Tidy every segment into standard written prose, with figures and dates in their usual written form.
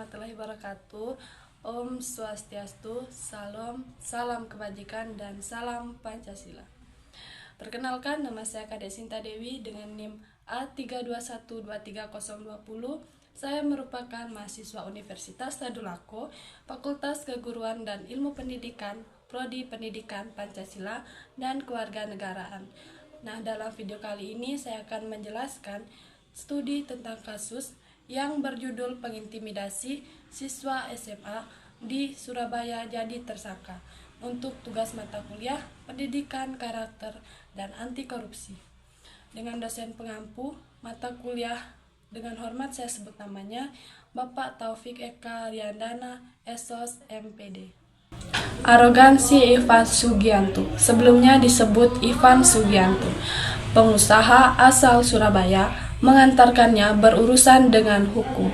warahmatullahi wabarakatuh. Om Swastiastu, salam kebajikan dan salam Pancasila. Perkenalkan, nama saya Kadek Sinta Dewi dengan NIM A321232020. Saya merupakan mahasiswa Universitas Tadulako, Fakultas Keguruan dan Ilmu Pendidikan, Prodi Pendidikan Pancasila dan Kewarganegaraan. Nah, dalam video kali ini saya akan menjelaskan studi tentang kasus yang berjudul pengintimidasi siswa SMA di Surabaya jadi tersangka untuk tugas mata kuliah Pendidikan Karakter dan Anti Korupsi. Dengan dosen pengampu mata kuliah, dengan hormat saya sebut namanya Bapak Taufik Eka Riandana, Esos MPD. Arogansi Ivan Sugianto, sebelumnya disebut Ivan Sugianto, pengusaha asal Surabaya, mengantarkannya berurusan dengan hukum.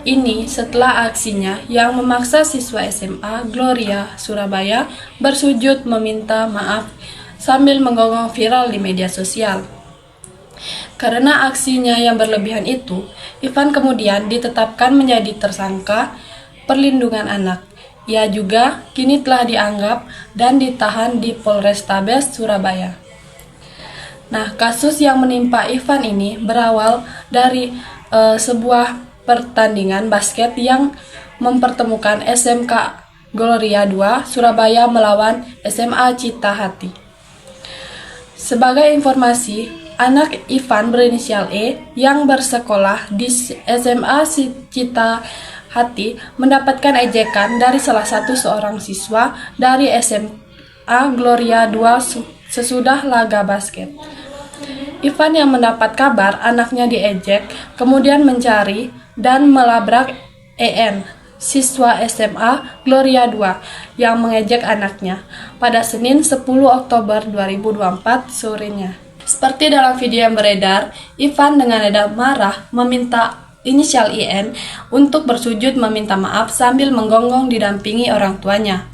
Ini setelah aksinya yang memaksa siswa SMA Gloria Surabaya bersujud meminta maaf sambil menggonggong viral di media sosial. Karena aksinya yang berlebihan itu, Ivan kemudian ditetapkan menjadi tersangka perlindungan anak. Ia juga kini telah dianggap dan ditahan di Polrestabes Surabaya. Nah, kasus yang menimpa Ivan ini berawal dari sebuah pertandingan basket yang mempertemukan SMK Gloria 2 Surabaya melawan SMA Cita Hati. Sebagai informasi, anak Ivan berinisial E yang bersekolah di SMA Cita Hati mendapatkan ejekan dari salah satu seorang siswa dari SMA Gloria 2 sesudah laga basket. Ivan yang mendapat kabar anaknya diejek, kemudian mencari dan melabrak EN, siswa SMA Gloria 2, yang mengejek anaknya pada Senin 10 Oktober 2024 sorenya. Seperti dalam video yang beredar, Ivan dengan nada marah meminta inisial IN untuk bersujud meminta maaf sambil menggonggong didampingi orang tuanya.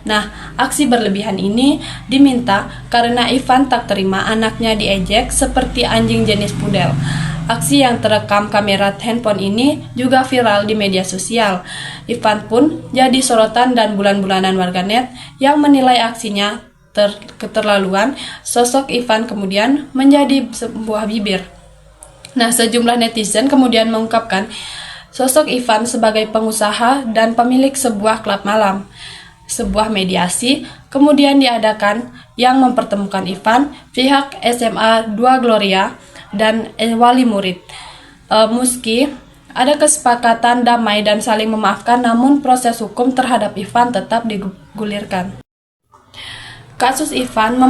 Nah, aksi berlebihan ini diminta karena Ivan tak terima anaknya diejek seperti anjing jenis pudel. Aksi yang terekam kamera handphone ini juga viral di media sosial. Ivan pun jadi sorotan dan bulan-bulanan warganet yang menilai aksinya keterlaluan. Sosok Ivan kemudian menjadi sebuah bibir. Nah, sejumlah netizen kemudian mengungkapkan sosok Ivan sebagai pengusaha dan pemilik sebuah klub malam. Sebuah mediasi kemudian diadakan yang mempertemukan Ivan, pihak SMA 2 Gloria, dan wali murid. Meski ada kesepakatan damai dan saling memaafkan, namun proses hukum terhadap Ivan tetap digulirkan. Kasus Ivan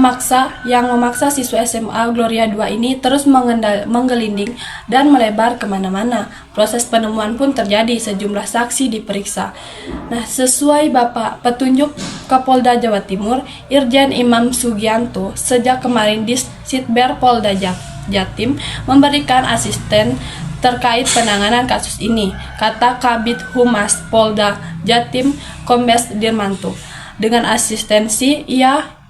yang memaksa siswa SMA Gloria 2 ini terus menggelinding dan melebar kemana-mana. Proses penemuan pun terjadi, sejumlah saksi diperiksa. Nah, sesuai Bapak petunjuk Kapolda Jawa Timur, Irjen Imam Sugianto, sejak kemarin di Sitber Polda Jatim memberikan asisten terkait penanganan kasus ini, kata Kabid Humas Polda Jatim Kombes Dirmanto. Dengan asistensi, ia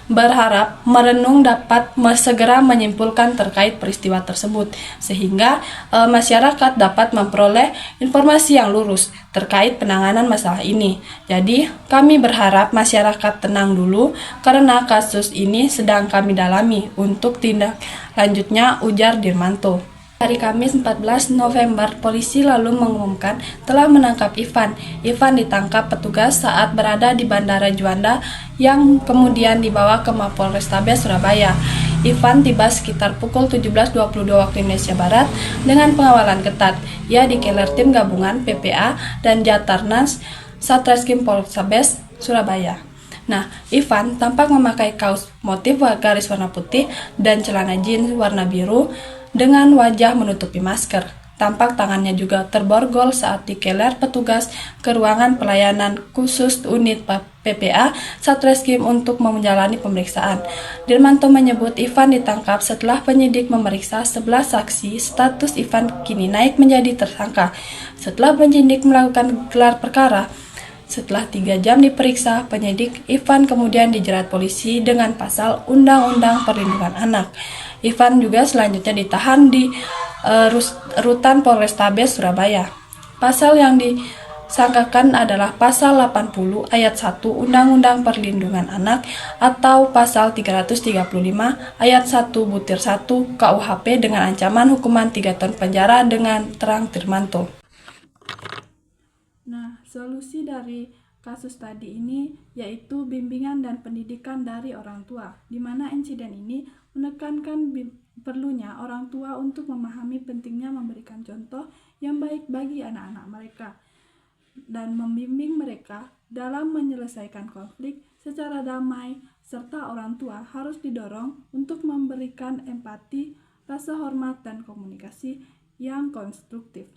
berharap merenung dapat segera menyimpulkan terkait peristiwa tersebut, sehingga masyarakat dapat memperoleh informasi yang lurus terkait penanganan masalah ini. Jadi, kami berharap masyarakat tenang dulu karena kasus ini sedang kami dalami untuk tindak lanjutnya, ujar Dirmanto. Hari Kamis 14 November, polisi lalu mengumumkan telah menangkap Ivan. Ivan ditangkap petugas saat berada di Bandara Juanda yang kemudian dibawa ke Mapolrestabes Surabaya. Ivan tiba sekitar pukul 17.22 waktu Indonesia Barat dengan pengawalan ketat. Ia dikeler tim gabungan PPA dan Jatarnas Satreskrim Polrestabes Surabaya. Nah, Ivan tampak memakai kaos motif garis warna putih dan celana jeans warna biru dengan wajah menutupi masker. Tampak tangannya juga terborgol saat dikeler petugas ke ruangan pelayanan khusus unit PPA Satreskrim untuk menjalani pemeriksaan. Dirmanto menyebut Ivan ditangkap setelah penyidik memeriksa 11 saksi. Status Ivan kini naik menjadi tersangka. Setelah penyidik melakukan gelar perkara, setelah 3 jam diperiksa, penyidik Ivan kemudian dijerat polisi dengan pasal Undang-Undang Perlindungan Anak. Ivan juga selanjutnya ditahan di rutan Polrestabes Surabaya. Pasal yang disangkakan adalah Pasal 80 Ayat 1 Undang-Undang Perlindungan Anak atau Pasal 335 Ayat 1 Butir 1 KUHP dengan ancaman hukuman 3 tahun penjara dengan Terang Tirmanto. Nah, solusi dari kasus tadi ini yaitu bimbingan dan pendidikan dari orang tua, di mana insiden ini menekankan perlunya orang tua untuk memahami pentingnya memberikan contoh yang baik bagi anak-anak mereka dan membimbing mereka dalam menyelesaikan konflik secara damai, serta orang tua harus didorong untuk memberikan empati, rasa hormat, dan komunikasi yang konstruktif.